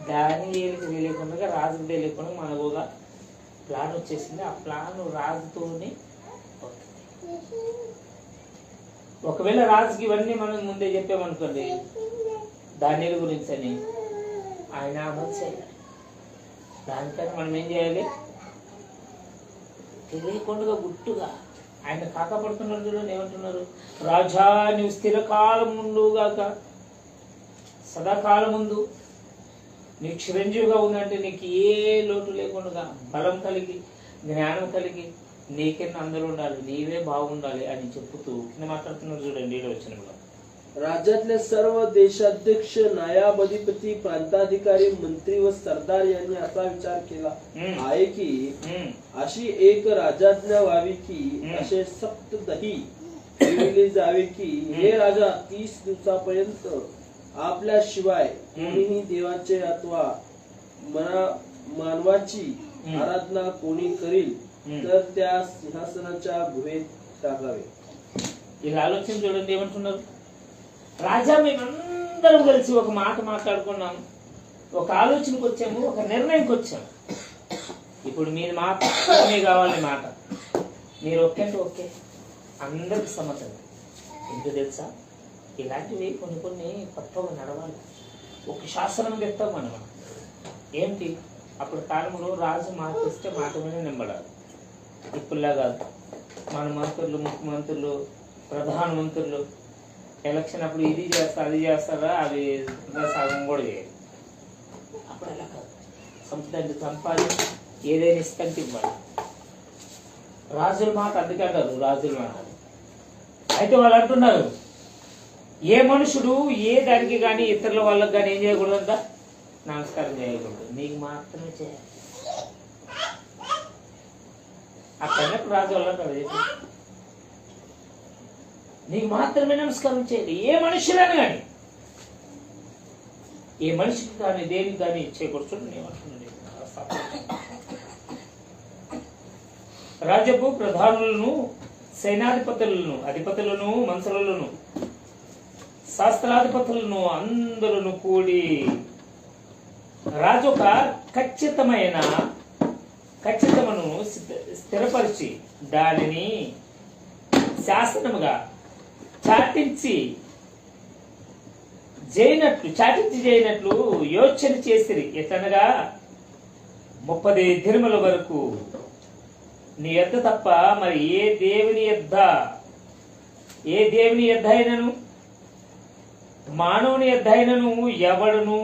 దానియేలుకి తెలియకుండా రాజుకు తెలియకుండా మనకుగా ప్లాన్ వచ్చేసింది. ఆ ప్లాన్ రాజుతోనే ఒకవేళ రాజుకి ఇవన్నీ మనం ముందే చెప్పామనుకోండి దానియేలు గురించి అని, ఆయన అమలు చేయాలి. దానికన్నా మనం ఏం చేయాలి? తెలియకుండా గుట్టుగా ఆయన కాకపడుతున్నారు. చూడండి ఏమంటున్నారు, రాజా నీవు స్థిరకాలం ముందుగాక సదాకాలం ముందు నీకు చిరంజీవిగా ఉందంటే నీకు ఏ లోటు లేకుండా బలం కలిగి జ్ఞానం కలిగి నీకెన్న అందరూ ఉండాలి, నీవే బాగుండాలి అని చెప్పుతూ కింద మాట్లాడుతున్నారు. చూడండి 7వ వచనంలో, राज्यातले सर्व देशाध्यक्ष, नायब अधिपती, प्रांताधिकारी, मंत्री व सरदार यांनी असा विचार केला आहे की अशी एक राजाज्ञा व्हावी की असे सक्त दही ठेवले जावे की हे राजा 30 दिवसापर्यंत आपल्या शिवाय कोणीही देवाचे अथवा मानवाची आराधना कोणी करील तर त्या सिंहासनाच्या गुहेत टाकावे. ఇలా ఆలోచన చూడండి ఏమంటున్నారు. రాజా మేమందరం కలిసి ఒక మాట మాట్లాడుకున్నాం, ఒక ఆలోచనకు వచ్చాము, ఒక నిర్ణయంకి వచ్చాము. ఇప్పుడు మీరు మాత్రమే కావాలి మాట, మీరు ఒకే ఓకే అందరికి సమ్మతం. ఎందుకు తెలుసా, ఇలాంటివి కొన్ని కొన్ని కొత్తగా నడవాలి. ఒక శాసనం తెస్తాం మనం. ఏంటి, అప్పుడు కాలంలో రాజు మాట ఇస్తే మాట మీద నింబడాలి. ఇప్పుడులా కాదు, మన మంత్రులు, ముఖ్యమంత్రులు, ప్రధానమంత్రులు ఎలక్షన్ అప్పుడు ఇది చేస్తా అది చేస్తారా, అది సగం కూడా చేయాలి. అప్పుడు అలా కాదు, సంపదండి సంపాది ఏదైనా ఇస్తంటే ఇవ్వాలి. రాజుల మాట అందుకే అంటారు రాజుల మాట. అయితే వాళ్ళు అంటున్నారు, ఏ మనుషుడు ఏ దానికి కానీ ఇతరుల వాళ్ళకి కానీ ఏం చేయకూడదంట, నమస్కారం చేయకూడదు, నీకు మాత్రమే చేయాలి. అక్కడప్పుడు రాజు వాళ్ళు అంటారు, నీకు మాత్రమే నమస్కారం చేయాలి. ఏ మనుషులని కానీ, ఏ మనిషికి కానీ దేనికి కానీ చేయకూడదు. రాజపు ప్రధానులను, సేనాధిపతులను, అధిపతులను, మంత్రులను, శాస్త్రాధిపతులను అందరూ కూడి రాజు ఒక ఖచ్చితమును స్థిరపరిచి దానిని శాసనముగా చాటించి చేయనట్లు యోచన చేసిరి. ఎట్లనగా 30 దినముల వరకు నీ యొద్ద తప్ప మరి ఏ దేవుని యొద్ద అయినను మానవుని యొద్ద అయినను ఎవడును